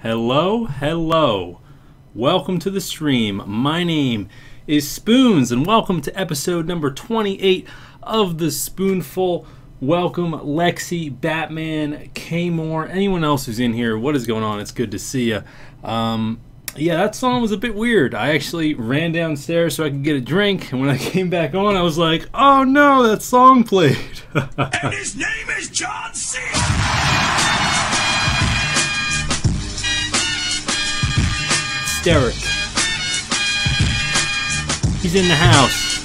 Hello, hello. Welcome to the stream. My name is Spoons, and welcome to episode number 28 of the Spoonful. Welcome, Lexi, Batman, K-More, anyone else who's in here. What is going on? It's good to see you. Yeah, that song was a bit weird. I actually ran downstairs so I could get a drink, and when I came back on, I was like, oh no, that song played. And his name is John C. Derek. He's in the house.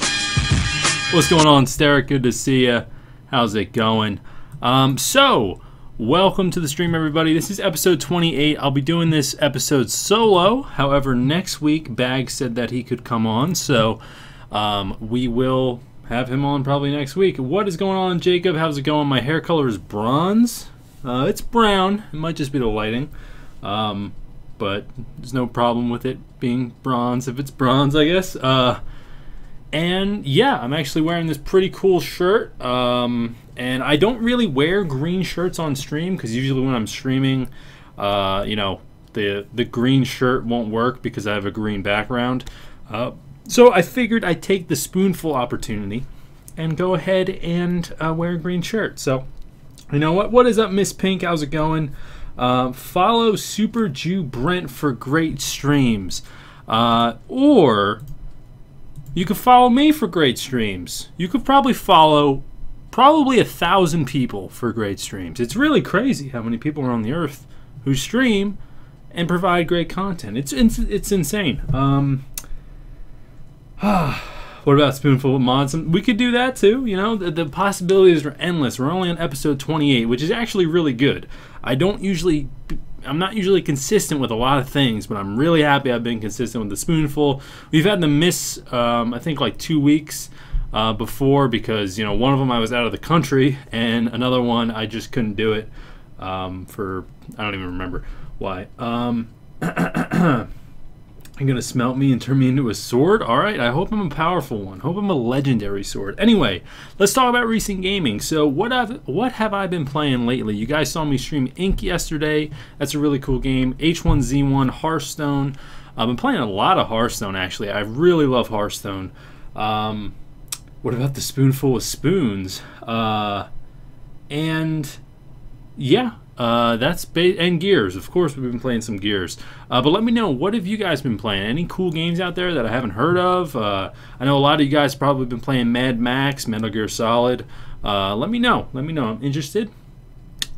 What's going on, Derek? Good to see you. How's it going? So, welcome to the stream, everybody. This is episode 28. I'll be doing this episode solo. However, next week, Bag said that he could come on, so we will have him on probably next week. What is going on, Jacob? How's it going? My hair color is bronze. It's brown. It might just be the lighting. But there's no problem with it being bronze if it's bronze, I guess. And yeah, I'm actually wearing this pretty cool shirt. And I don't really wear green shirts on stream because usually when I'm streaming, you know, the green shirt won't work because I have a green background. So I figured I'd take the Spoonful opportunity and go ahead and wear a green shirt. So, you know what? What is up, Miss Pink? How's it going? Follow Super Jew Brent for great streams. Or you could follow me for great streams. You could probably follow 1,000 people for great streams. It's really crazy how many people are on the earth who stream and provide great content. It's insane. What about Spoonful of mods? We could do that too. You know, the possibilities are endless. We're only on episode 28, which is actually really good. I'm not usually consistent with a lot of things, but I'm really happy I've been consistent with the Spoonful. We've had to miss, I think, like 2 weeks before because, you know, one of them I was out of the country, and another one I just couldn't do it for, I don't even remember why. You're gonna smelt me and turn me into a sword? Alright, I hope I'm a powerful one. Hope I'm a legendary sword. Anyway, let's talk about recent gaming. So what have I been playing lately? You guys saw me stream Ink yesterday. That's a really cool game. H1Z1, Hearthstone. I've been playing a lot of Hearthstone, actually. I really love Hearthstone. What about the Spoonful of Spoons? And yeah, and Gears. Of course, we've been playing some Gears. But let me know, what have you guys been playing? Any cool games out there that I haven't heard of? I know a lot of you guys probably been playing Mad Max, Metal Gear Solid. Let me know. Let me know. I'm interested.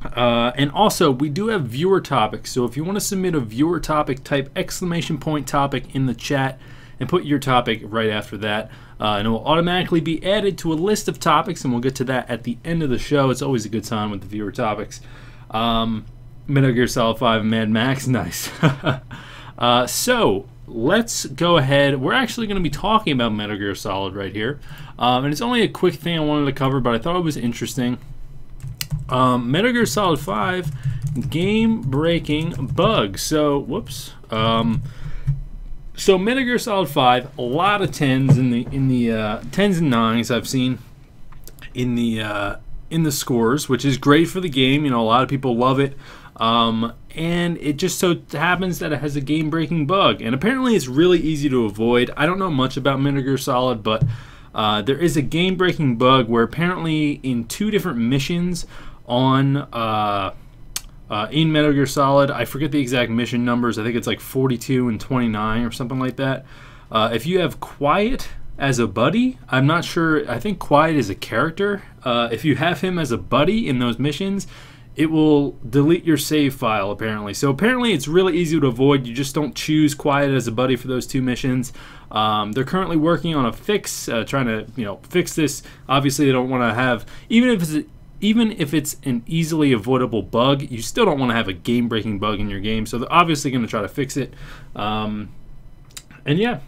And also, we do have viewer topics. So if you want to submit a viewer topic, type !topic in the chat and put your topic right after that. And it will automatically be added to a list of topics, and we'll get to that at the end of the show. It's always a good time with the viewer topics. Metal Gear Solid 5 and Mad Max, nice. So let's go ahead. We're actually going to be talking about Metal Gear Solid right here, and it's only a quick thing I wanted to cover, but I thought it was interesting. Metal Gear Solid 5 game-breaking bug. So whoops. So Metal Gear Solid 5, a lot of 10s in the 10s and 9s I've seen in the scores, which is great for the game. You know, a lot of people love it, and it just so happens that it has a game-breaking bug, and apparently it's really easy to avoid. I don't know much about Metal Gear Solid, but there is a game-breaking bug where apparently in 2 different missions on in Metal Gear Solid, I forget the exact mission numbers, I think it's like 42 and 29 or something like that. If you have Quiet as a buddy, I'm not sure, I think Quiet is a character. If you have him as a buddy in those missions, it will delete your save file apparently. So apparently it's really easy to avoid. You just don't choose Quiet as a buddy for those 2 missions. They're currently working on a fix, trying to, you know, fix this. Obviously they don't want to have, even if it's an easily avoidable bug, you still don't want to have a game-breaking bug in your game. So they're obviously going to try to fix it. And yeah.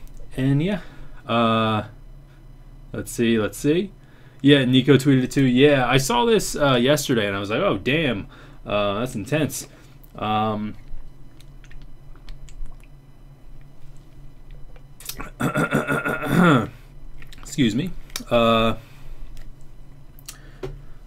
Let's see. Yeah, Nico tweeted it too. Yeah, I saw this yesterday, and I was like, oh, damn. That's intense. Excuse me.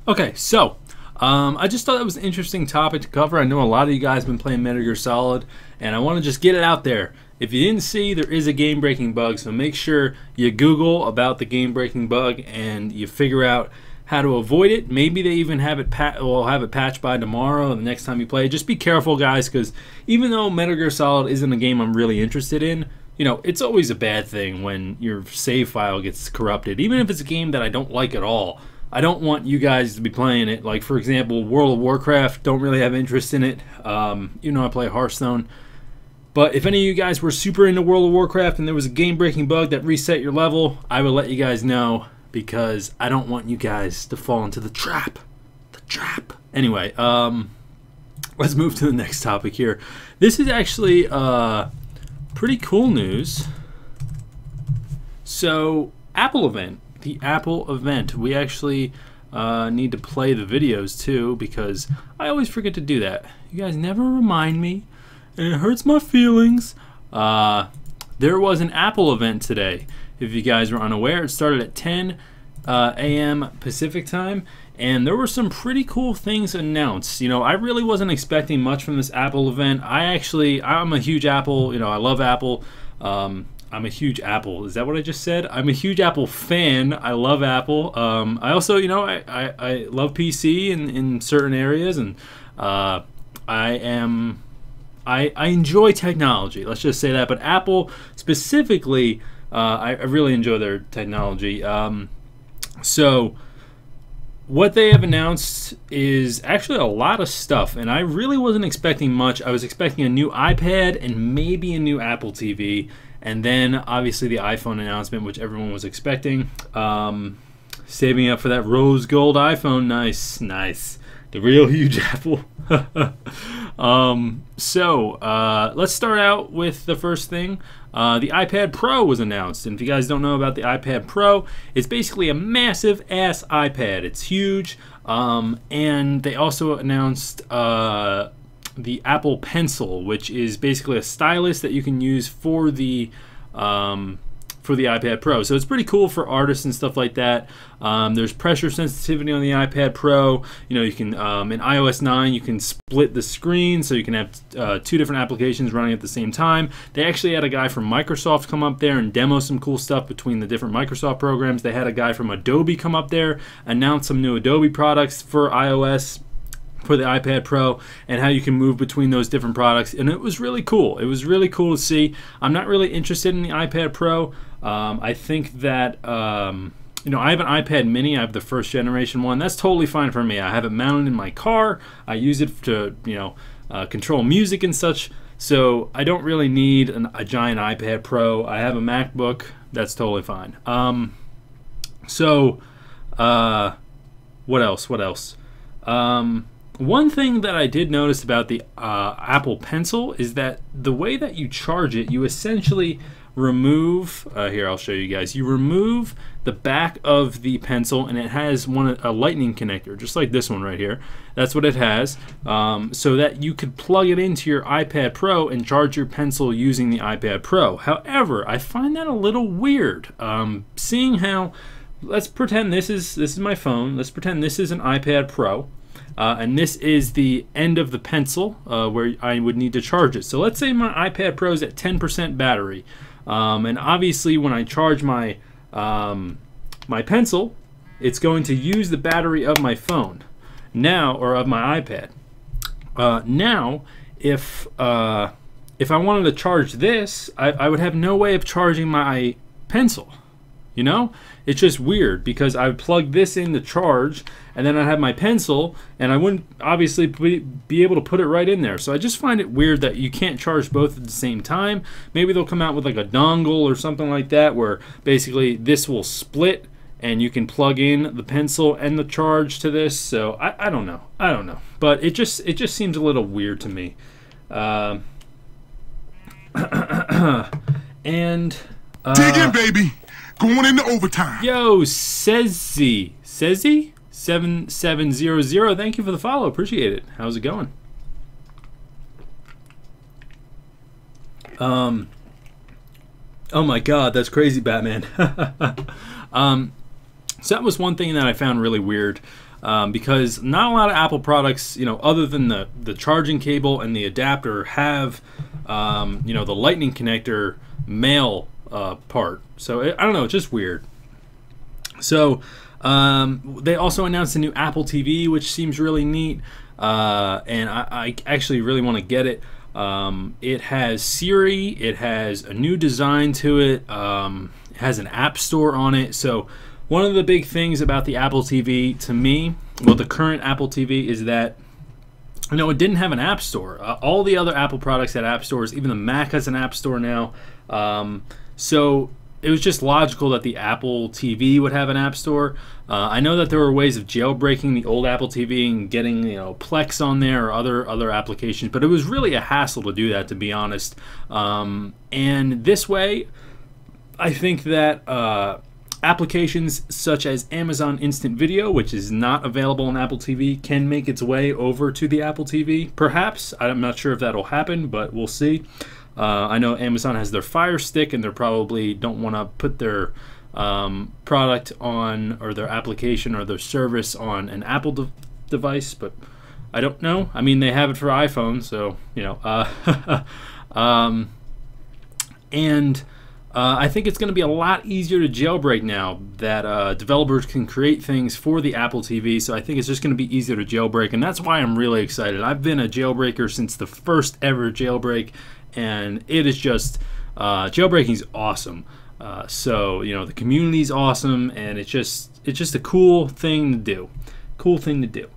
Okay, so I just thought that was an interesting topic to cover. I know a lot of you guys have been playing Metal Gear Solid, and I want to just get it out there. If you didn't see, there is a game-breaking bug, so make sure you Google about the game-breaking bug and you figure out how to avoid it. Maybe they even have it patched by tomorrow, the next time you play. Just be careful, guys, because even though Metal Gear Solid isn't a game I'm really interested in, you know, it's always a bad thing when your save file gets corrupted. Even if it's a game that I don't like at all, I don't want you guys to be playing it. Like, for example, World of Warcraft, don't really have interest in it. You know, I play Hearthstone. But if any of you guys were super into World of Warcraft and there was a game-breaking bug that reset your level, I will let you guys know, because I don't want you guys to fall into the trap. The trap. Anyway, let's move to the next topic here. This is actually pretty cool news. So, Apple event. The Apple event. We actually need to play the videos too, because I always forget to do that. You guys never remind me, and it hurts my feelings. There was an Apple event today. If you guys were unaware, it started at 10 a.m. Pacific time, and there were some pretty cool things announced. You know, I really wasn't expecting much from this Apple event. I'm a huge Apple, you know, I love Apple. I'm a huge Apple. Is that what I just said? I'm a huge Apple fan. I love Apple. I also, you know, I love PC in certain areas, and I enjoy technology. Let's just say that. But Apple specifically, I really enjoy their technology. So what they have announced is actually a lot of stuff, and I really wasn't expecting much. I was expecting a new iPad and maybe a new Apple TV, and then obviously the iPhone announcement, which everyone was expecting. Saving up for that rose gold iPhone. Nice, nice. The real huge Apple. Let's start out with the first thing. The iPad Pro was announced, and if you guys don't know about the iPad Pro, it's basically a massive ass iPad. It's huge, and they also announced the Apple Pencil, which is basically a stylus that you can use for the iPad Pro. So it's pretty cool for artists and stuff like that. There's pressure sensitivity on the iPad Pro. You know, you can in iOS 9 you can split the screen, so you can have two different applications running at the same time. They actually had a guy from Microsoft come up there and demo some cool stuff between the different Microsoft programs. They had a guy from Adobe come up there, announce some new Adobe products for iOS for the iPad Pro, and how you can move between those different products, and it was really cool. It was really cool to see. I'm not really interested in the iPad Pro. I think that you know, I have an iPad Mini. I have the first generation one. That's totally fine for me. I have it mounted in my car. I use it to, you know, control music and such. So I don't really need a giant iPad Pro. I have a MacBook. That's totally fine. What else? One thing that I did notice about the Apple Pencil is that the way that you charge it, you essentially remove, here I'll show you guys, you remove the back of the pencil, and it has a lightning connector, just like this one right here. That's what it has, so that you could plug it into your iPad Pro and charge your pencil using the iPad Pro. However, I find that a little weird, seeing how, let's pretend this is my phone, let's pretend this is an iPad Pro, and this is the end of the pencil where I would need to charge it. So let's say my iPad Pro is at 10% battery, and obviously when I charge my my pencil, it's going to use the battery of my phone now, or of my iPad. Now, if I wanted to charge this, I would have no way of charging my pencil. You know, it's just weird, because I would plug this in to charge, and then I'd have my pencil, and I wouldn't obviously be able to put it right in there. So I just find it weird that you can't charge both at the same time. Maybe they'll come out with like a dongle or something like that, where basically this will split and you can plug in the pencil and the charge to this. So I don't know. But it just seems a little weird to me. And dig in, baby. Going into overtime. Yo, Sezzy 7700. Thank you for the follow. Appreciate it. How's it going? Oh my God, that's crazy, Batman. So that was one thing that I found really weird. because not a lot of Apple products, other than the charging cable and the adapter, have the lightning connector male part. So I don't know, it's just weird. So they also announced a new Apple TV, which seems really neat, and I actually really want to get it. It has Siri, it has a new design to it, it has an app store on it. So one of the big things about the Apple TV to me, well, the current Apple TV, is that it didn't have an app store. All the other Apple products had app stores. Even the Mac has an app store now. So it was just logical that the Apple TV would have an app store. I know that there were ways of jailbreaking the old Apple TV and getting Plex on there or other applications, but it was really a hassle to do that, to be honest. And this way, I think that applications such as Amazon Instant Video, which is not available on Apple TV, can make its way over to the Apple TV. Perhaps. I'm not sure if that'll happen, but we'll see. I know Amazon has their Fire Stick, and they probably don't want to put their product on, or their application or their service on, an Apple device, but I don't know. I mean, they have it for iPhone, so I think it's going to be a lot easier to jailbreak now that developers can create things for the Apple TV. So I think it's just going to be easier to jailbreak, and that's why I'm really excited. I've been a jailbreaker since the first ever jailbreak, and it is just jailbreaking is awesome. So the community's awesome, and it's just a cool thing to do. Cool thing to do.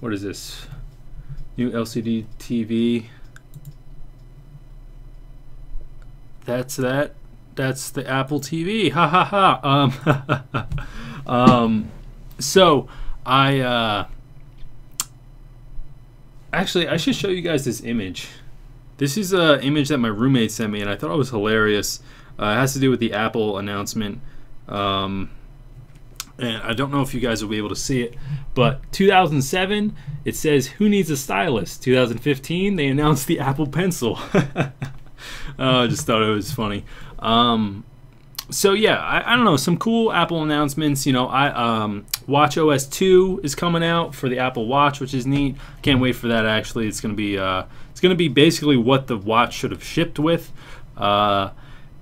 What is this? New LCD TV. That's the Apple TV. Ha ha ha. So actually, I should show you guys this image. This is an image that my roommate sent me, and I thought it was hilarious. It has to do with the Apple announcement. And I don't know if you guys will be able to see it, but 2007, it says, "Who needs a stylus?" 2015, they announced the Apple Pencil. I just thought it was funny. So yeah, I don't know, some cool Apple announcements. Watch OS 2 is coming out for the Apple Watch, which is neat. Can't wait for that. Actually, it's gonna be basically what the watch should have shipped with.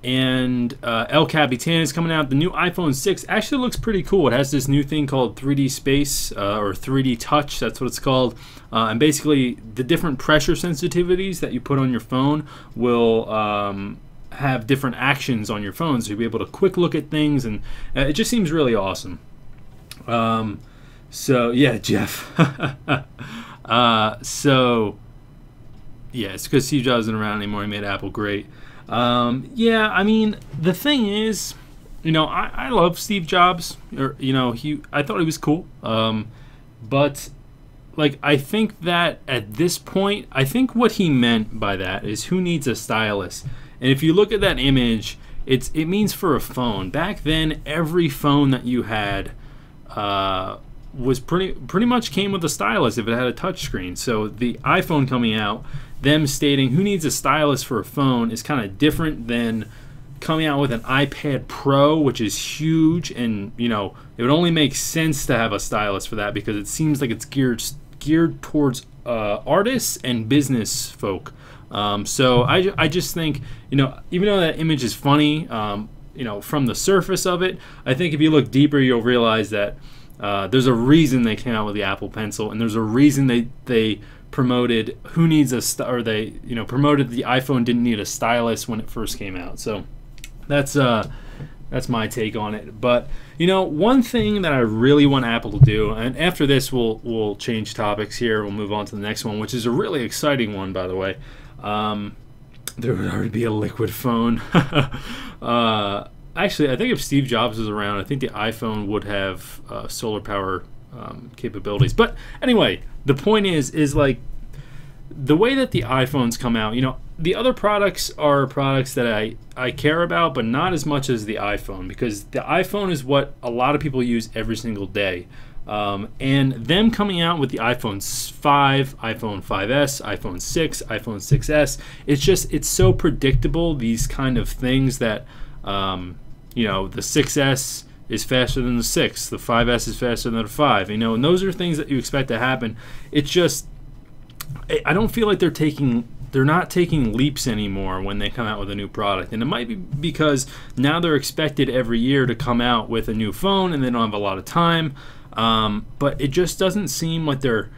And El Capitan is coming out. The new iPhone 6 actually looks pretty cool. It has this new thing called 3D Space, or 3D Touch, that's what it's called. And basically, the different pressure sensitivities that you put on your phone will have different actions on your phone, so you'll be able to quick look at things, and it just seems really awesome. So yeah, Jeff. So yeah, it's because Steve Jobs isn't around anymore. He made Apple great. Yeah, I mean, the thing is, I love Steve Jobs. I thought he was cool. But like, I think that at this point, I think what he meant by that is, who needs a stylus? And if you look at that image, it means for a phone. Back then, every phone that you had was pretty much came with a stylus if it had a touch screen. So the iPhone coming out, them stating who needs a stylus for a phone, is kind of different than coming out with an iPad Pro, which is huge, and it would only make sense to have a stylus for that, because it seems like it's geared towards artists and business folk. So I just think, even though that image is funny, from the surface of it, I think if you look deeper, you'll realize that there's a reason they came out with the Apple Pencil, and there's a reason they promoted promoted the iPhone didn't need a stylus when it first came out. So that's my take on it. But one thing that I really want Apple to do, and after this we'll change topics here, we'll move on to the next one, which is a really exciting one, by the way. There would already be a liquid phone. Actually, I think if Steve Jobs was around, I think the iPhone would have solar power capabilities. But anyway, the point is like, the way that the iPhones come out, the other products are products that I care about, but not as much as the iPhone, because the iPhone is what a lot of people use every single day. And them coming out with the iPhone 5, iPhone 5S, iPhone 6, iPhone 6S, it's so predictable, these kind of things that you know, the 6S is faster than the 6, the 5S is faster than the 5, you know, and those are things that you expect to happen. It's just, I don't feel like they're not taking leaps anymore when they come out with a new product. And it might be because now they're expected every year to come out with a new phone and they don't have a lot of time. But it just doesn't seem like they're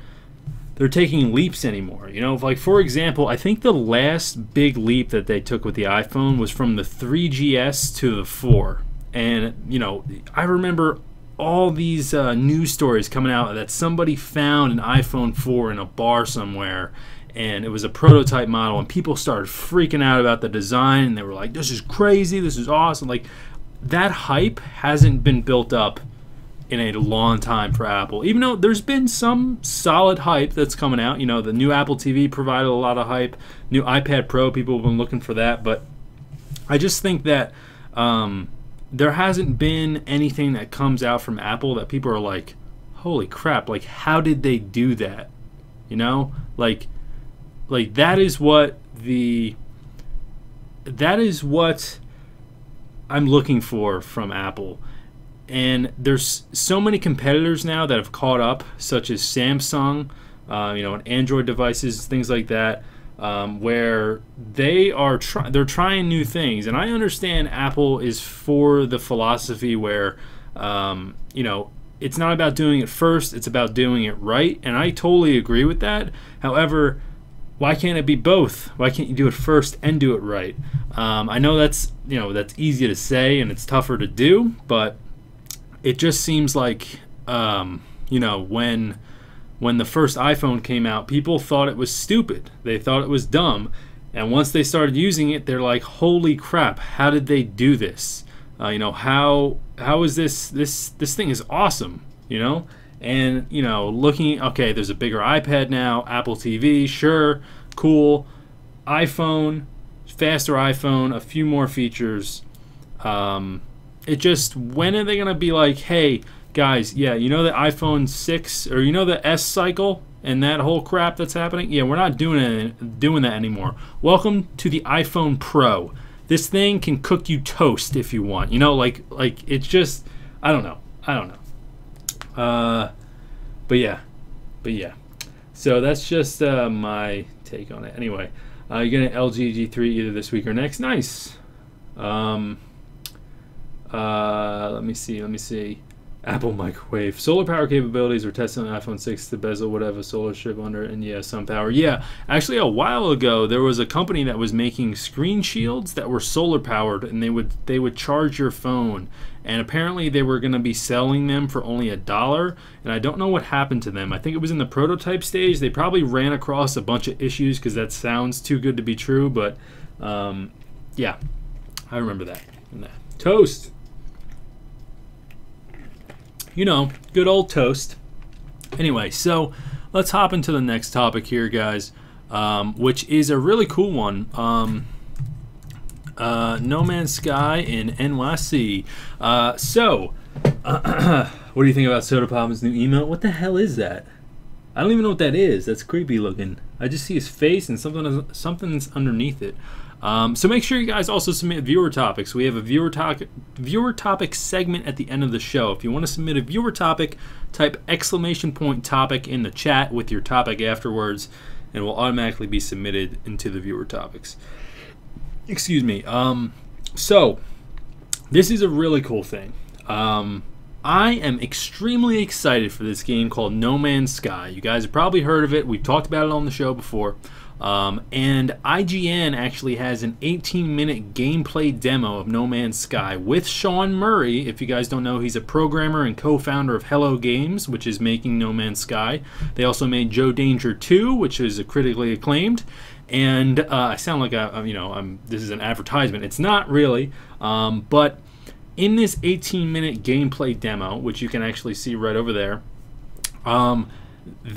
taking leaps anymore. You know, like for example, I think the last big leap that they took with the iPhone was from the 3GS to the 4. And, you know, I remember all these news stories coming out that somebody found an iPhone 4 in a bar somewhere, and it was a prototype model, and people started freaking out about the design, and they were like, this is crazy, this is awesome. Like, that hype hasn't been built up in a long time for Apple, even though there's been some solid hype that's coming out. You know, the new Apple TV provided a lot of hype, new iPad Pro, people have been looking for that, but I just think that there hasn't been anything that comes out from Apple that people are like, holy crap, like how did they do that? You know, like that is what I'm looking for from Apple. And there's so many competitors now that have caught up, such as Samsung, you know, and Android devices, things like that, where they're trying new things. And I understand Apple is for the philosophy where, you know, it's not about doing it first, it's about doing it right. And I totally agree with that. However, why can't it be both? Why can't you do it first and do it right? I know that's, you know, that's easy to say and it's tougher to do, but it just seems like, you know, when the first iPhone came out, people thought it was stupid. They thought it was dumb. And once they started using it, they're like, holy crap, how did they do this? You know, how is this thing is awesome, you know? And, you know, looking, okay, there's a bigger iPad now, Apple TV, sure, cool. iPhone, faster iPhone, a few more features. It just, when are they going to be like, hey, guys, yeah, you know the iPhone 6, or you know the S cycle and that whole crap that's happening? Yeah, we're not doing that anymore. Welcome to the iPhone Pro. This thing can cook you toast if you want. You know, like it's just, I don't know. But yeah. So that's just my take on it. Anyway, you're getting LG G3 either this week or next. Nice. Let me see. Apple microwave. Solar power capabilities are tested on iPhone 6. The bezel would have a solar strip under it, and yeah, sun power. Yeah, actually a while ago there was a company that was making screen shields that were solar powered, and they would charge your phone. And apparently they were going to be selling them for only $1, and I don't know what happened to them. I think it was in the prototype stage. They probably ran across a bunch of issues because that sounds too good to be true, but yeah, I remember that. Toast. You know, good old toast. Anyway, so let's hop into the next topic here, guys, which is a really cool one. No Man's Sky in NYC. So, what do you think about Soda Pop's new emote? What the hell is that? I don't even know what that is. That's creepy looking. I just see his face and something's underneath it. So make sure you guys also submit viewer topics. We have a viewer topic segment at the end of the show. If you want to submit a viewer topic, type !topic in the chat with your topic afterwards, and it will automatically be submitted into the viewer topics. Excuse me. So this is a really cool thing. I am extremely excited for this game called No Man's Sky. You guys have probably heard of it. We've talked about it on the show before. And IGN actually has an 18-minute gameplay demo of No Man's Sky with Sean Murray. If you guys don't know, he's a programmer and co-founder of Hello Games, which is making No Man's Sky. They also made Joe Danger 2, which is a critically acclaimed. And I sound like this is an advertisement. It's not really, but in this 18-minute gameplay demo, which you can actually see right over there,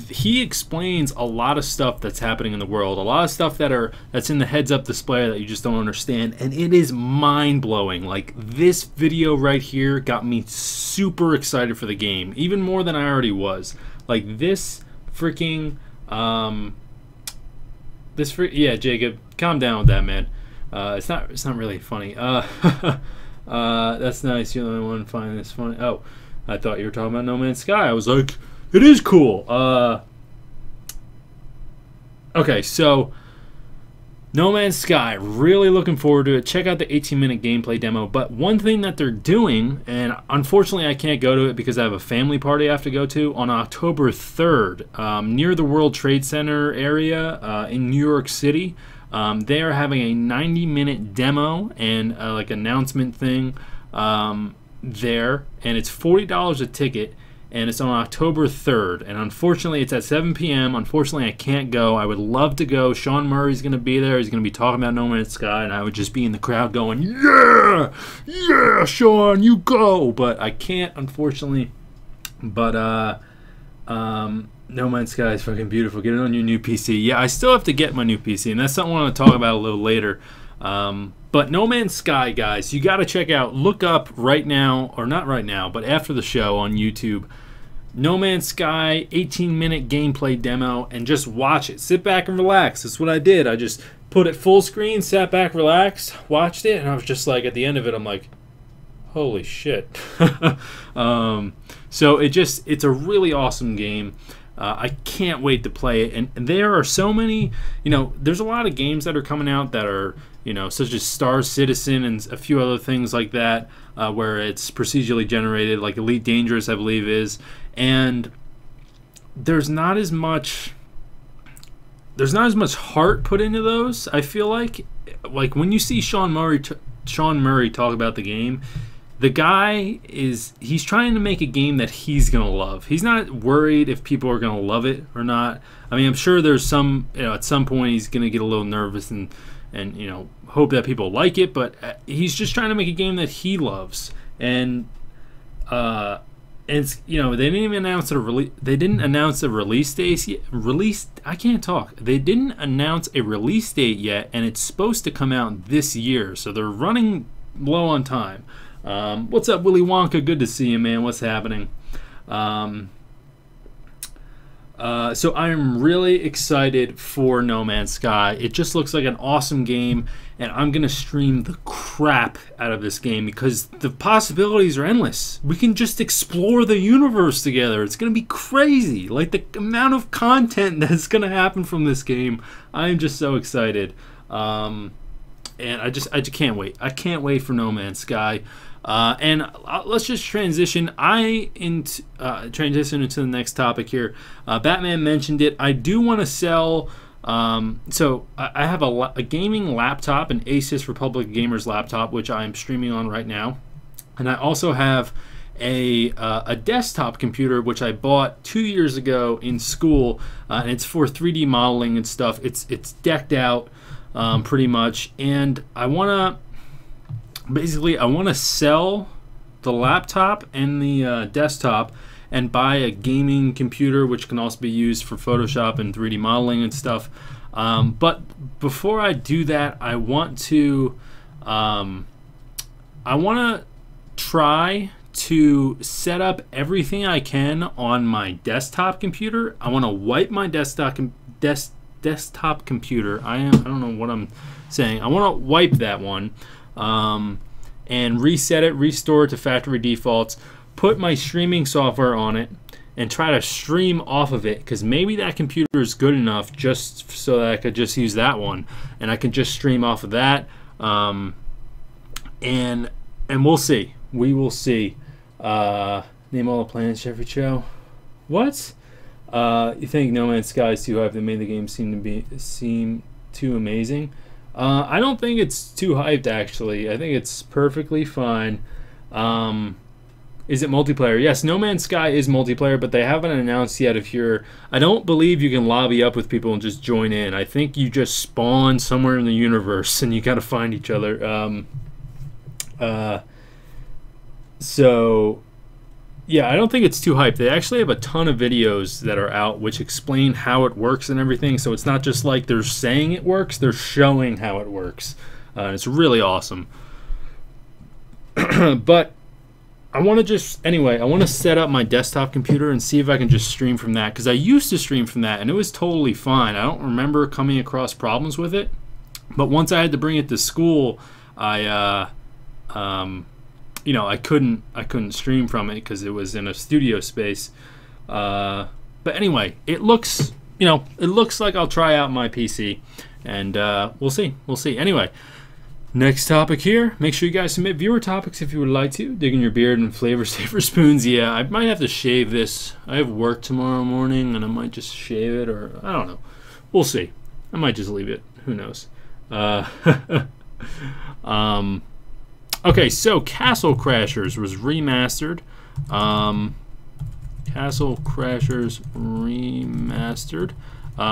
he explains a lot of stuff that's happening in the world, a lot of stuff that's in the heads-up display that you just don't understand, and it is mind-blowing. Like, this video right here got me super excited for the game, even more than I already was. Like, this freaking, yeah, Jacob, calm down with that, man. It's not really funny. That's nice. You're the only one finding this funny. Oh, I thought you were talking about No Man's Sky. I was like, it is cool. Okay, so No Man's Sky, really looking forward to it. Check out the 18-minute gameplay demo. But one thing that they're doing, and unfortunately I can't go to it because I have a family party I have to go to, on October 3rd, near the World Trade Center area in New York City. They are having a 90-minute demo and like announcement thing there, and it's $40 a ticket. And it's on October 3rd. And unfortunately, it's at 7 p.m. Unfortunately, I can't go. I would love to go. Sean Murray's going to be there. He's going to be talking about No Man's Sky. And I would just be in the crowd going, yeah! Yeah, Sean, you go! But I can't, unfortunately. But, No Man's Sky is fucking beautiful. Get it on your new PC. Yeah, I still have to get my new PC. And that's something I want to talk about a little later. But No Man's Sky, guys, you got to check out. Look up right now, or not right now, but after the show on YouTube, No Man's Sky 18-minute gameplay demo, and just watch it. Sit back and relax. That's what I did. I just put it full screen, sat back, relaxed, watched it, and I was just like, at the end of it, I'm like, holy shit. So it's a really awesome game. I can't wait to play it, and there are so many, there's a lot of games that are coming out that are, such as Star Citizen and a few other things like that, where it's procedurally generated, like Elite Dangerous, I believe is, and there's not as much heart put into those. I feel like when you see Sean Murray talk about the game, the guy he's trying to make a game that he's gonna love. He's not worried if people are gonna love it or not. I mean, I'm sure there's some, at some point he's gonna get a little nervous and hope that people like it, but he's just trying to make a game that he loves. And it's, they didn't even announce a release. They didn't announce a release date yet. I can't talk. They didn't announce a release date yet, and it's supposed to come out this year. So they're running low on time. What's up, Willy Wonka? Good to see you, man. What's happening? So I'm really excited for No Man's Sky. It just looks like an awesome game, and I'm going to stream the crap out of this game because the possibilities are endless. We can just explore the universe together. It's going to be crazy. Like, the amount of content that's going to happen from this game, I'm just so excited. And I just can't wait. I can't wait for No Man's Sky. And let's just transition. Transition into the next topic here. Batman mentioned it. I do want to sell. So I have a gaming laptop, an Asus Republic Gamers laptop, which I'm streaming on right now, and I also have a desktop computer which I bought 2 years ago in school, and it's for 3D modeling and stuff. It's decked out pretty much, and I want to sell the laptop and the desktop and buy a gaming computer, which can also be used for Photoshop and 3D modeling and stuff. But before I do that, I want to try to set up everything I can on my desktop computer. I want to wipe my desktop computer. I don't know what I'm saying. I want to wipe that one. And reset it, restore it to factory defaults, put my streaming software on it, and try to stream off of it, because maybe that computer is good enough just so that I could just use that one, and I can just stream off of that, and we'll see. We will see. Name all the planets, Jeffrey Cho. What? You think No Man's Sky is too hyped that made the game seem too amazing? I don't think it's too hyped, actually. I think it's perfectly fine. Is it multiplayer? Yes, No Man's Sky is multiplayer, but they haven't announced yet if you're... I don't believe you can lobby up with people and just join in. I think you just spawn somewhere in the universe and you gotta find each other. So... yeah, I don't think it's too hyped. They actually have a ton of videos that are out which explain how it works and everything. So it's not just like they're saying it works, they're showing how it works. It's really awesome. But I want to I want to set up my desktop computer and see if I can just stream from that. Because I used to stream from that and it was totally fine. I don't remember coming across problems with it. But once I had to bring it to school, I you know, I couldn't stream from it because it was in a studio space. But anyway, it looks, you know, it looks like I'll try out my PC, and we'll see. Anyway, next topic here. Make sure you guys submit viewer topics if you would like to. Digging your beard and flavor saver spoons. Yeah, I might have to shave this. I have work tomorrow morning, and I might just shave it, or I don't know. We'll see. I might just leave it. Who knows? Okay, so Castle Crashers was remastered. Castle Crashers remastered.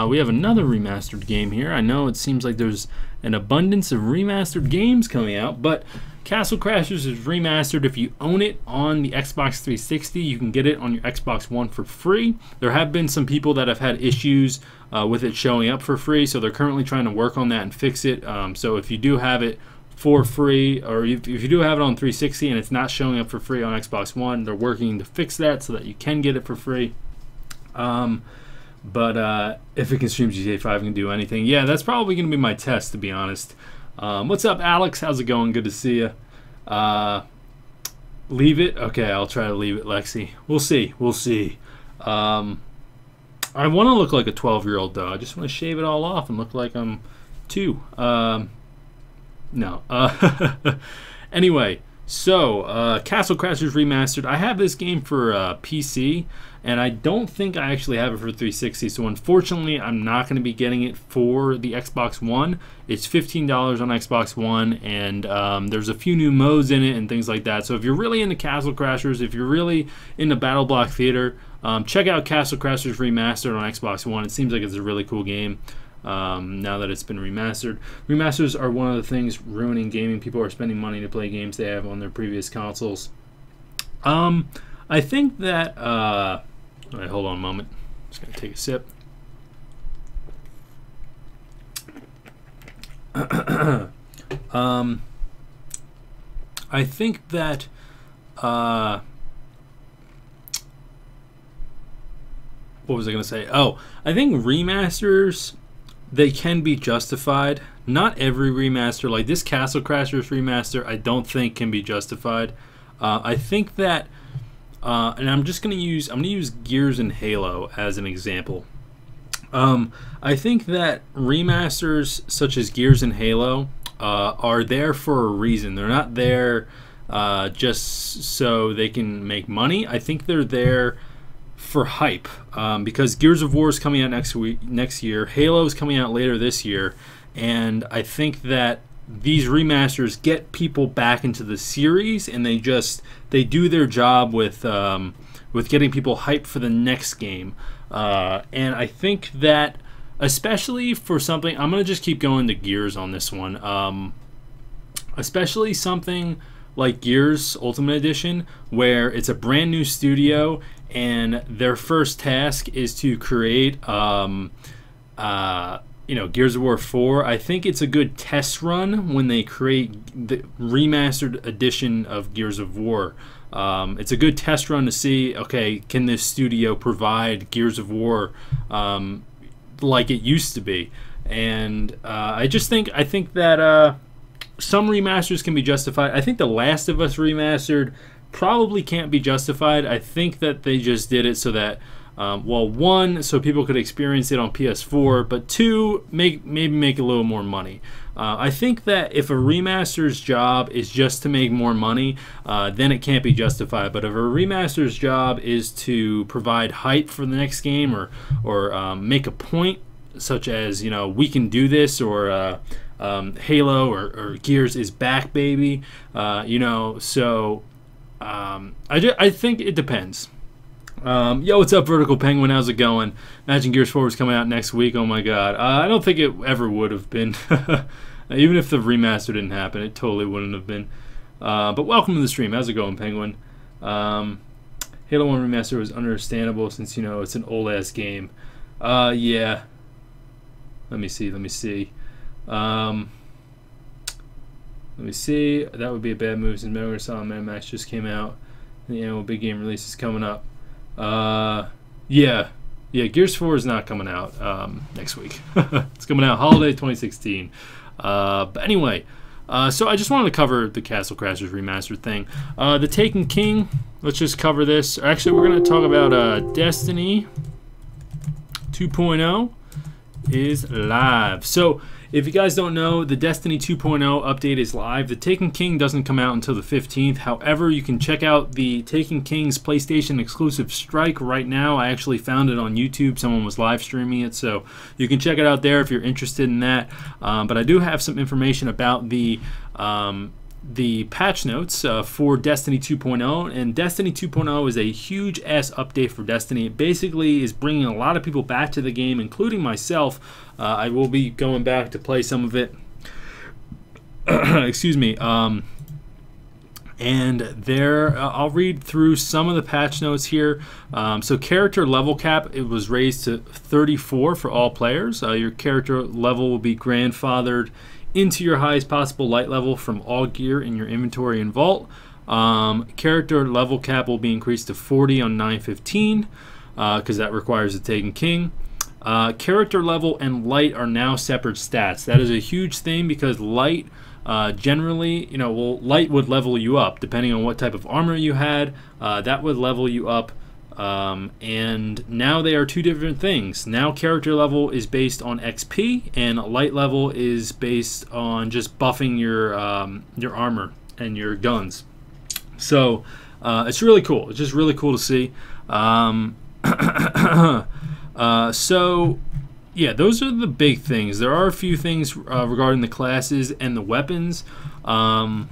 We have another remastered game here. I know it seems like there's an abundance of remastered games coming out, but Castle Crashers is remastered. If you own it on the Xbox 360, you can get it on your Xbox One for free. There have been some people that have had issues with it showing up for free, so they're currently trying to work on that and fix it. So if you do have it for free, or if you do have it on 360 and it's not showing up for free on Xbox One, they're working to fix that so that you can get it for free. But if it can stream GTA 5, it can do anything. Yeah, that's probably going to be my test, to be honest. What's up, Alex? How's it going? Good to see you. Leave it? Okay, I'll try to leave it, Lexi. We'll see. I want to look like a 12-year-old, though. I just want to shave it all off and look like I'm 2. No. Anyway, so Castle Crashers Remastered. I have this game for PC, and I don't think I actually have it for 360. So unfortunately, I'm not going to be getting it for the Xbox One. It's $15 on Xbox One, and there's a few new modes in it and things like that. So if you're really into Castle Crashers, if you're really into Battle Block Theater, check out Castle Crashers Remastered on Xbox One. It seems like it's a really cool game. Now that it's been remastered. Remasters are one of the things ruining gaming. People are spending money to play games they have on their previous consoles. I think that all right, hold on a moment. Just gonna take a sip. I think that what was I gonna say? Oh, I think remasters, they can be justified. Not every remaster, like this Castle Crashers remaster, I don't think can be justified. I think that, and I'm gonna use Gears and Halo as an example. I think that remasters such as Gears and Halo are there for a reason. They're not there just so they can make money. I think they're there for hype, because Gears of War is coming out next year. Halo is coming out later this year, and I think that these remasters get people back into the series, and they do their job with getting people hyped for the next game. And I think that, especially for something, I'm gonna just keep going to Gears on this one. Especially something like Gears Ultimate Edition, where it's a brand new studio and their first task is to create Gears of War 4. I think it's a good test run when they create the remastered edition of Gears of War. It's a good test run to see, okay, can this studio provide Gears of War like it used to be? And I think that some remasters can be justified. I think The Last of Us remastered probably can't be justified. I think that they just did it so that, well, one, so people could experience it on PS4, but two, maybe make a little more money. I think that if a remaster's job is just to make more money, then it can't be justified. But if a remaster's job is to provide hype for the next game, or make a point, such as, we can do this, or Halo or Gears is back, baby, so I think it depends. Yo, what's up, Vertical Penguin? How's it going? Imagine Gears 4 was coming out next week. Oh my god. I don't think it ever would have been. Even if the remaster didn't happen, it totally wouldn't have been. But welcome to the stream. How's it going, Penguin? Halo 1 remaster was understandable since, it's an old-ass game. Yeah. Let me see. Let me see. That would be a bad move since Metal Gear Solid Mad Max just came out. Big game release is coming up. Yeah, Gears 4 is not coming out next week. It's coming out holiday 2016. But anyway, So I just wanted to cover the Castle Crashers Remastered thing. The Taken King, let's just cover this. Actually, we're going to talk about Destiny 2.0 is live. So if you guys don't know, the Destiny 2.0 update is live. The Taken King doesn't come out until the 15th. However, you can check out the Taken King's PlayStation exclusive strike right now. I actually found it on YouTube. Someone was live streaming it, so you can check it out there if you're interested in that. But I do have some information about the patch notes for Destiny 2.0, and Destiny 2.0 is a huge ass update for Destiny. It basically is bringing a lot of people back to the game, including myself. I will be going back to play some of it. Excuse me. And there, I'll read through some of the patch notes here. So character level cap, it was raised to 34 for all players. Your character level will be grandfathered into your highest possible light level from all gear in your inventory and vault. Character level cap will be increased to 40 on 9/15 because that requires the Taken King. Character level and light are now separate stats. That is a huge thing because light generally, light would level you up depending on what type of armor you had. That would level you up. And now they are two different things. Now character level is based on XP, and light level is based on just buffing your armor and your guns. So it's really cool. It's just really cool to see. So yeah, those are the big things. There are a few things regarding the classes and the weapons. A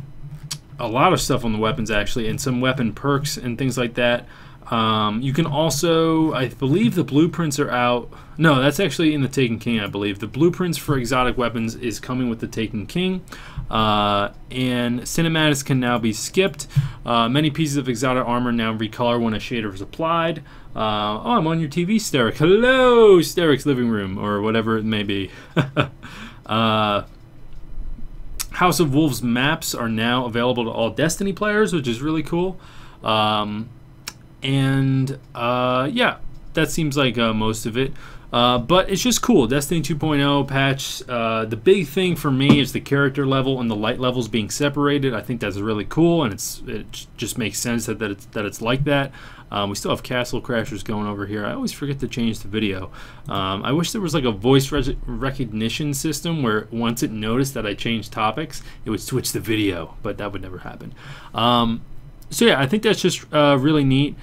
lot of stuff on the weapons actually, and some weapon perks and things like that. You can also, I believe the blueprints are out. No, that's actually in the Taken King, I believe. The blueprints for exotic weapons is coming with the Taken King. And cinematics can now be skipped. Many pieces of exotic armor now recolor when a shader is applied. Oh, I'm on your TV, Steric. Hello, Steric's living room, or whatever it may be. House of Wolves maps are now available to all Destiny players, which is really cool. Yeah, that seems like most of it. But it's just cool. Destiny 2.0 patch. The big thing for me is the character level and the light levels being separated. I think that's really cool, and it just makes sense that it's like that. We still have Castle Crashers going over here. I always forget to change the video. I wish there was like a voice recognition system where once it noticed that I changed topics, it would switch the video, but that would never happen. So yeah, I think that's just really neat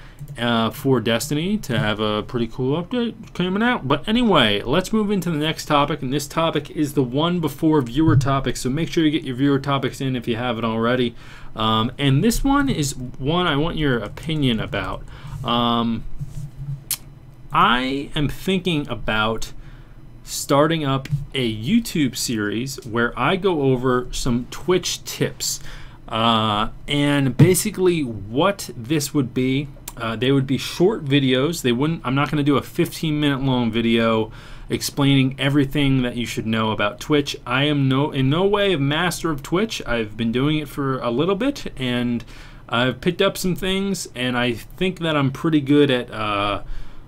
for Destiny to have a pretty cool update coming out. But anyway, let's move into the next topic, and this topic is the one before viewer topics, so make sure you get your viewer topics in if you haven't already. And this one is one I want your opinion about. I am thinking about starting up a YouTube series where I go over some Twitch tips. And basically what this would be, they would be short videos. I'm not going to do a 15-minute long video explaining everything that you should know about Twitch. I am in no way a master of Twitch. I've been doing it for a little bit, and I've picked up some things, and I think that I'm pretty good at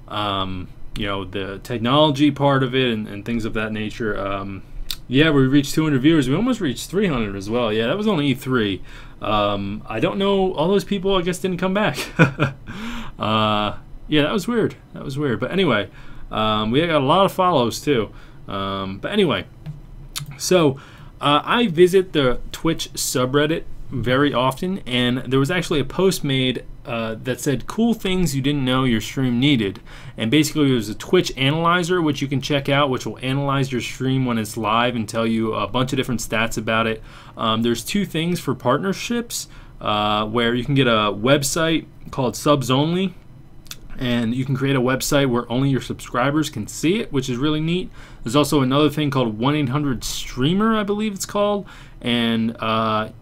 the technology part of it and things of that nature. Yeah, we reached 200 viewers. We almost reached 300 as well. Yeah, that was on E3. I don't know. All those people, I guess, didn't come back. Yeah, that was weird. That was weird. But anyway, we got a lot of follows, too. But anyway, so I visit the Twitch subreddit very often, and there was actually a post made that said cool things you didn't know your stream needed. And basically it was a Twitch analyzer which you can check out, which will analyze your stream when it's live and tell you a bunch of different stats about it. There's two things for partnerships where you can get a website called Subs Only, and you can create a website where only your subscribers can see it, which is really neat. There's also another thing called 1-800-STREAMER, I believe it's called, and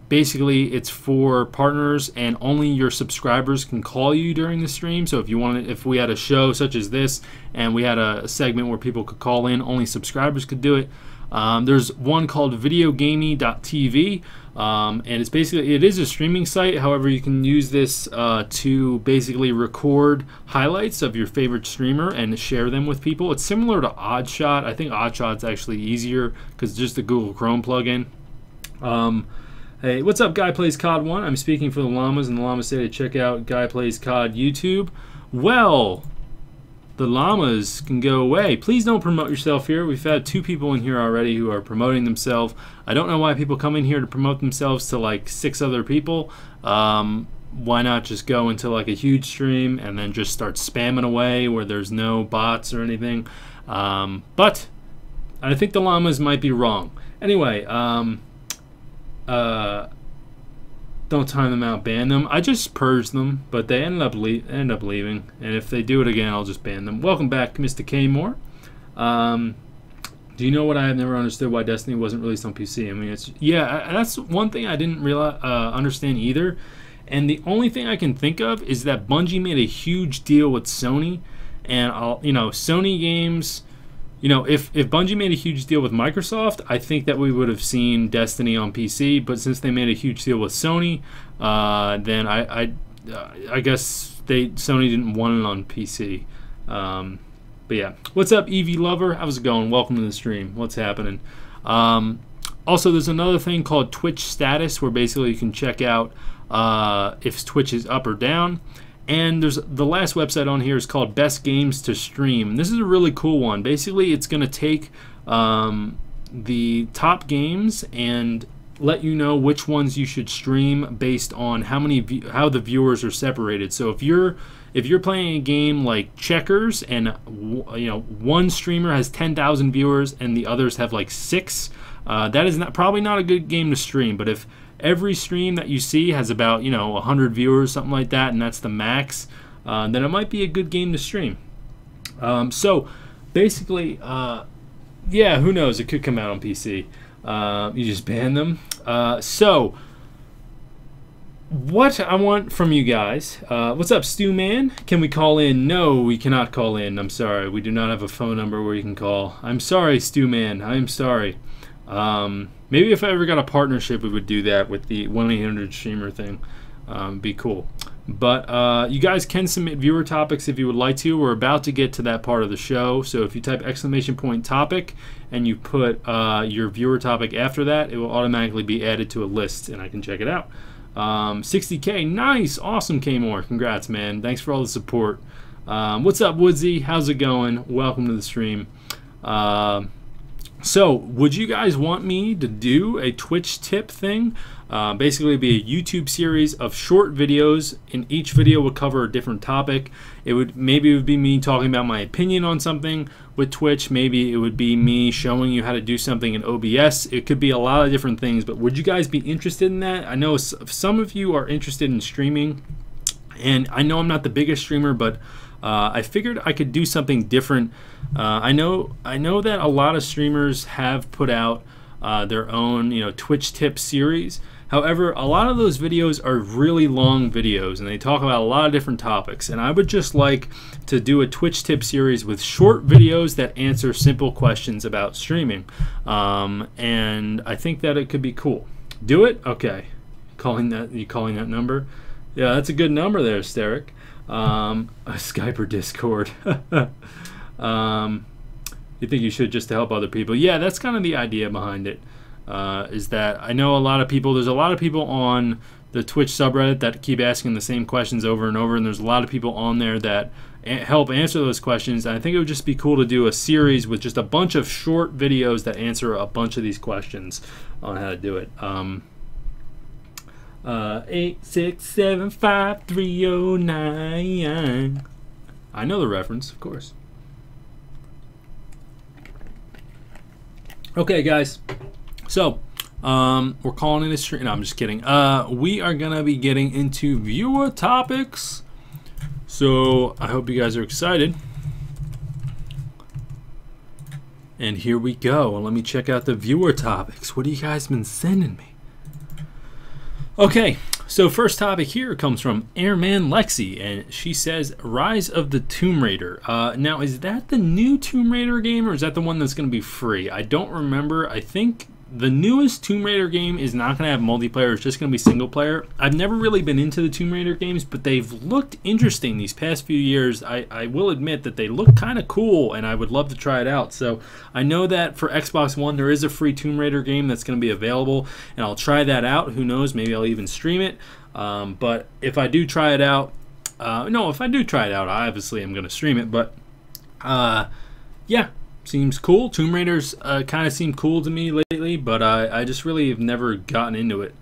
basically it's for partners, and only your subscribers can call you during the stream. So if we had a show such as this and we had a segment where people could call in, only subscribers could do it. There's one called videogamey.tv, and it is a streaming site. However, you can use this to basically record highlights of your favorite streamer and share them with people. It's similar to Oddshot. I think Oddshot's actually easier because it's just a Google Chrome plugin. Hey, what's up, Guy Plays COD 1? I'm speaking for the llamas, and the llamas say to check out Guy Plays COD YouTube. Well, the llamas can go away. Please don't promote yourself here. We've had 2 people in here already who are promoting themselves. I don't know why people come in here to promote themselves to like 6 other people. Why not just go into like a huge stream and then just start spamming away where there's no bots or anything? But I think the llamas might be wrong. Anyway, don't time them out, ban them. I just purged them, but they end up leaving. And if they do it again, I'll just ban them. Welcome back, Mr. K Moore. Do you know what I have never understood? Why Destiny wasn't released on PC? I mean, that's one thing I didn't realize, understand either. And the only thing I can think of is that Bungie made a huge deal with Sony, and Sony games. If Bungie made a huge deal with Microsoft, I think that we would have seen Destiny on PC. But since they made a huge deal with Sony, then I guess Sony didn't want it on PC. But yeah, what's up, Evie Lover? How's it going? Welcome to the stream. What's happening? Also, there's another thing called Twitch status, where basically you can check out if Twitch is up or down. And there's the last website on here is called Best Games to Stream. This is a really cool one. Basically, it's going to take the top games and let you know which ones you should stream based on how the viewers are separated. So if you're playing a game like Checkers and one streamer has 10,000 viewers and the others have like 6, that is probably not a good game to stream. But if every stream that you see has about 100 viewers, something like that, and that's the max, then it might be a good game to stream. So basically, yeah, who knows? It could come out on PC. You just ban them. So what I want from you guys, what's up, Stu Man? Can we call in? No, we cannot call in. I'm sorry. We do not have a phone number where you can call. I'm sorry, Stu Man. I'm sorry. Maybe if I ever got a partnership, we would do that with the 1-800 streamer thing. Be cool. But you guys can submit viewer topics if you would like to. We're about to get to that part of the show. So if you type !topic and you put your viewer topic after that, it will automatically be added to a list and I can check it out. 60K, nice, awesome, K-More. Congrats, man. Thanks for all the support. What's up, Woodsy? How's it going? Welcome to the stream. So, would you guys want me to do a Twitch tip thing? Basically, it'd be a YouTube series of short videos, and each video would cover a different topic. Maybe it would be me talking about my opinion on something with Twitch. Maybe it would be me showing you how to do something in OBS. It could be a lot of different things, but would you guys be interested in that? I know some of you are interested in streaming, and I know I'm not the biggest streamer, but I figured I could do something different. I know that a lot of streamers have put out their own Twitch tip series. However, a lot of those videos are really long videos and they talk about a lot of different topics, and I would just like to do a Twitch tip series with short videos that answer simple questions about streaming, and I think that it could be cool. Do it? Okay. Calling that number? Yeah, that's a good number there, Steric. Skype or Discord. You think you should just to help other people? Yeah, that's kind of the idea behind it. Is that I know there's a lot of people on the Twitch subreddit that keep asking the same questions over and over, and there's a lot of people on there that help answer those questions. And I think it would just be cool to do a series with just a bunch of short videos that answer a bunch of these questions on how to do it. 8675309. I know the reference, of course. Okay, guys. So, we're calling it a stream. No, I'm just kidding. We are gonna be getting into viewer topics. So I hope you guys are excited. And here we go. Let me check out the viewer topics. What have you guys been sending me? Okay, so first topic here comes from Airman Lexi, and she says, Rise of the Tomb Raider. Now, is that the new Tomb Raider game, or is that the one that's going to be free? I don't remember. I think the newest Tomb Raider game is not going to have multiplayer. It's just going to be single player. I've never really been into the Tomb Raider games, but they've looked interesting these past few years. I will admit that they look kind of cool, and I would love to try it out. So I know that for Xbox One, there is a free Tomb Raider game that's going to be available, and I'll try that out. Who knows? Maybe I'll even stream it. But if I do try it out, if I do try it out, obviously I'm going to stream it. But yeah. Seems cool. Tomb Raiders kind of seem cool to me lately, but I just really have never gotten into it.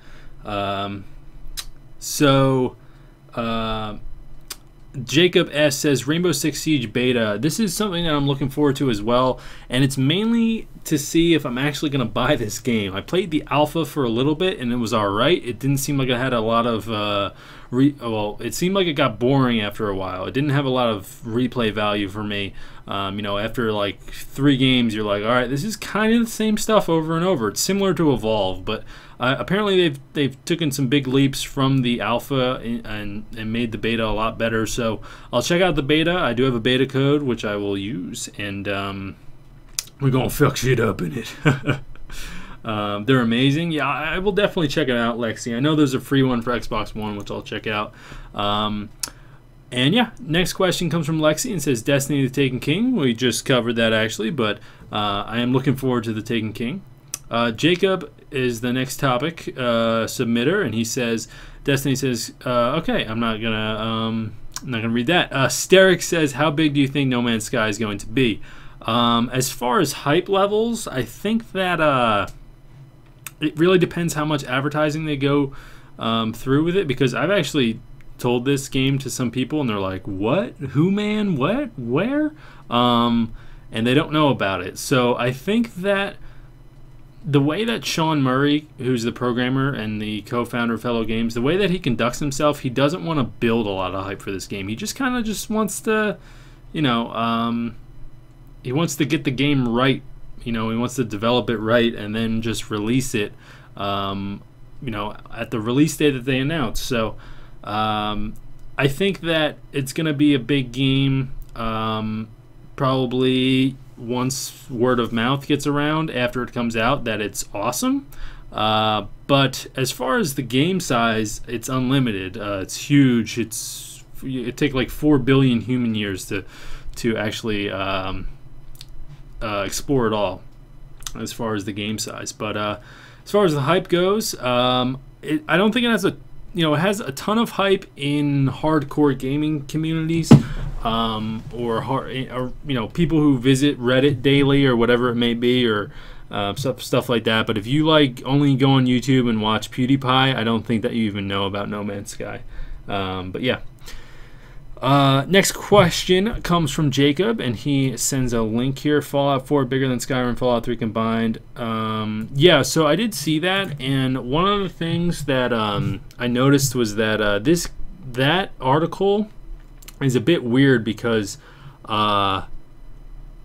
Jacob S says Rainbow Six Siege beta. This is something that I'm looking forward to as well, and it's mainly to see if I'm actually going to buy this game. I played the alpha for a little bit, and it was alright. It didn't seem like it had a lot of it seemed like it got boring after a while. It didn't have a lot of replay value for me. After like 3 games, you're like, all right, this is kind of the same stuff over and over. It's similar to Evolve, but apparently they've taken some big leaps from the alpha and made the beta a lot better. So I'll check out the beta. I do have a beta code which I will use, and we're gonna fuck shit up in it. They're amazing. Yeah, I will definitely check it out, Lexi. I know there's a free one for Xbox One, which I'll check out. And yeah, next question comes from Lexi and says Destiny the Taken King. We just covered that actually, but I am looking forward to the Taken King. Jacob is the next topic submitter, and he says Destiny says okay, I'm not gonna read that. Steric says, how big do you think No Man's Sky is going to be? As far as hype levels, I think that it really depends how much advertising they go through with it, because I've actually told this game to some people and they're like, what? Who, man? What? Where? And they don't know about it. So I think that the way that Sean Murray, who's the programmer and the co-founder of Hello Games, the way that he conducts himself, he doesn't want to build a lot of hype for this game. He just kind of just wants to, he wants to get the game right. He wants to develop it right and then just release it, at the release date that they announce. So I think that it's going to be a big game, probably once word of mouth gets around after it comes out that it's awesome. But as far as the game size, it's unlimited. It's huge. It take like 4 billion human years to actually explore it all as far as the game size. But as far as the hype goes, I don't think it has it has a ton of hype in hardcore gaming communities, or people who visit Reddit daily or whatever it may be, or stuff like that. But if you only go on YouTube and watch PewDiePie, I don't think that you even know about No Man's Sky. But yeah. Next question comes from Jacob, and he sends a link here. Fallout 4 bigger than Skyrim and Fallout 3 combined. Yeah, so I did see that, and one of the things that I noticed was that that article is a bit weird because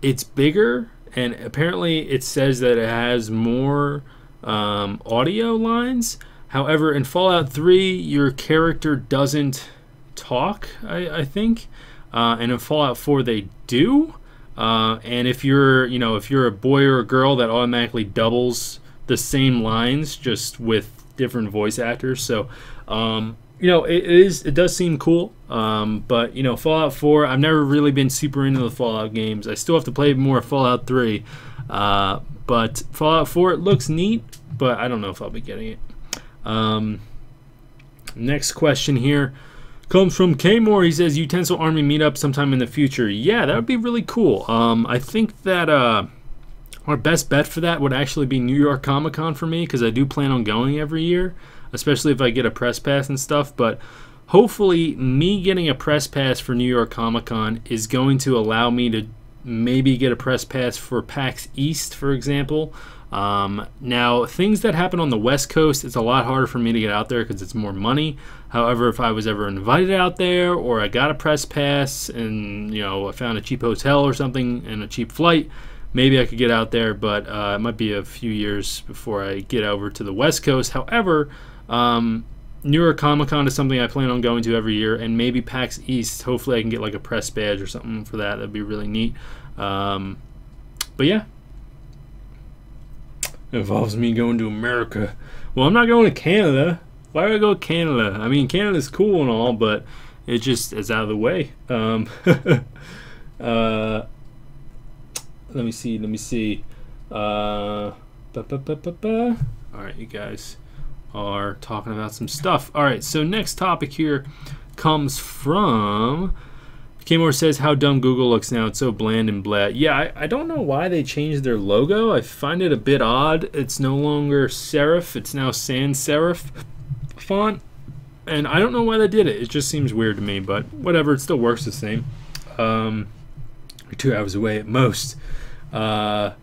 it's bigger, and apparently it says that it has more audio lines. However, in Fallout 3, your character doesn't talk, I think, and in Fallout 4 they do, and if you're a boy or a girl, that automatically doubles the same lines, just with different voice actors. So it does seem cool, but Fallout 4, I've never really been super into the Fallout games. I still have to play more Fallout 3, but Fallout 4, it looks neat, but I don't know if I'll be getting it. Next question here comes from K-Moore. He says, Utensil Army meetup sometime in the future. Yeah, that would be really cool. I think that our best bet for that would actually be New York Comic Con for me, because I do plan on going every year, especially if I get a press pass and stuff. But hopefully me getting a press pass for New York Comic Con is going to allow me to maybe get a press pass for PAX East, for example. Now, things that happen on the West Coast, it's a lot harder for me to get out there because it's more money. However, if I was ever invited out there, or I got a press pass and I found a cheap hotel or something and a cheap flight, maybe I could get out there. But it might be a few years before I get over to the West Coast. However, New York Comic Con is something I plan on going to every year, and maybe PAX East. Hopefully, I can get like a press badge or something for that. That'd be really neat. But yeah. involves me going to America. Well, I'm not going to Canada. Why would I go to Canada? I mean, Canada's cool and all, but it just is out of the way. Let me see. All right, you guys are talking about some stuff. All right, so next topic here comes from Kaos says, how dumb Google looks now. It's so bland and blah. Yeah, I don't know why they changed their logo. I find it a bit odd. It's no longer serif. It's now sans serif font. And I don't know why they did it. It just seems weird to me, but whatever. It still works the same. 2 hours away at most. From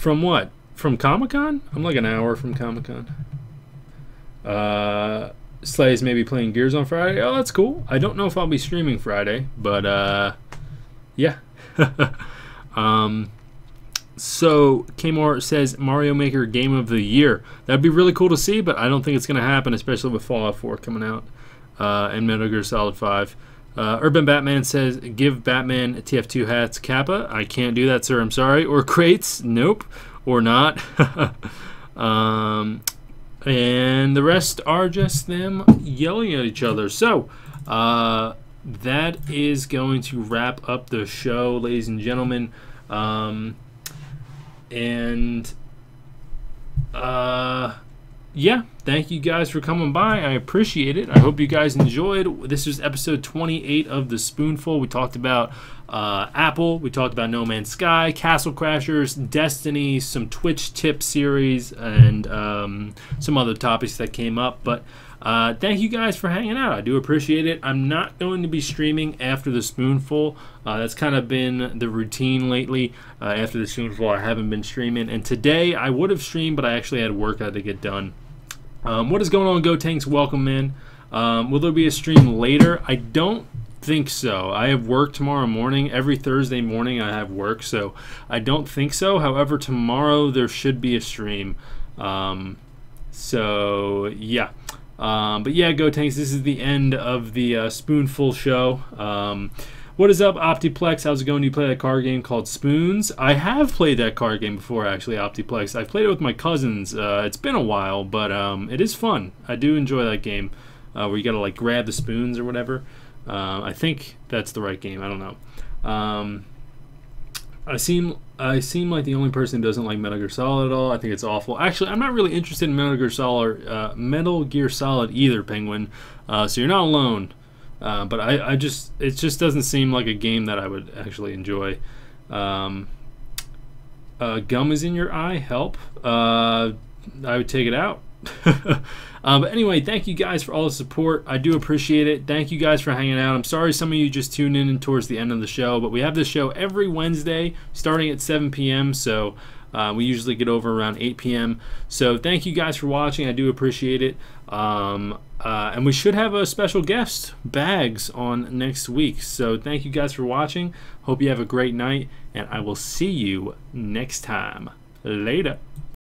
what? From Comic-Con? I'm like an hour from Comic-Con. Slay's maybe playing Gears on Friday. Oh, that's cool. I don't know if I'll be streaming Friday, but yeah. So Kmore says Mario Maker Game of the Year. That'd be really cool to see, but I don't think it's going to happen, especially with Fallout 4 coming out and Metal Gear Solid 5. Urban Batman says, give Batman TF2 hats. Kappa, I can't do that, sir. I'm sorry. Or crates, nope. Or not. And the rest are just them yelling at each other. So, that is going to wrap up the show, ladies and gentlemen. Yeah, thank you guys for coming by. I appreciate it. I hope you guys enjoyed. This was episode 28 of The Spoonful. We talked about Apple. We talked about No Man's Sky, Castle Crashers, Destiny, some Twitch tip series, and some other topics that came up. But thank you guys for hanging out. I do appreciate it. I'm not going to be streaming after The Spoonful. That's kind of been the routine lately. After The Spoonful, I haven't been streaming. And today, I would have streamed, but I actually had work I had to get done. What is going on, Go Tanks? Welcome in. Will there be a stream later? I don't think so. I have work tomorrow morning. Every Thursday morning I have work, so I don't think so. However, tomorrow there should be a stream. So, yeah. But yeah, Go Tanks, this is the end of the Spoonful show. What is up, Optiplex? How's it going? Do you play that card game called Spoons? I have played that card game before, actually, Optiplex. I've played it with my cousins. It's been a while, but it is fun. I do enjoy that game where you got to like grab the spoons or whatever. I think that's the right game. I don't know. I seem like the only person who doesn't like Metal Gear Solid at all. I think it's awful. Actually, I'm not really interested in Metal Gear Solid either, Penguin. So you're not alone. But it just doesn't seem like a game that I would actually enjoy. Gum is in your eye. Help. I would take it out. But anyway, thank you guys for all the support. I do appreciate it. Thank you guys for hanging out. I'm sorry some of you just tuned in towards the end of the show, but we have this show every Wednesday starting at 7 p.m. So we usually get over around 8 p.m. So thank you guys for watching. I do appreciate it. And we should have a special guest, Bags, on next week. So thank you guys for watching. Hope you have a great night, and I will see you next time. Later.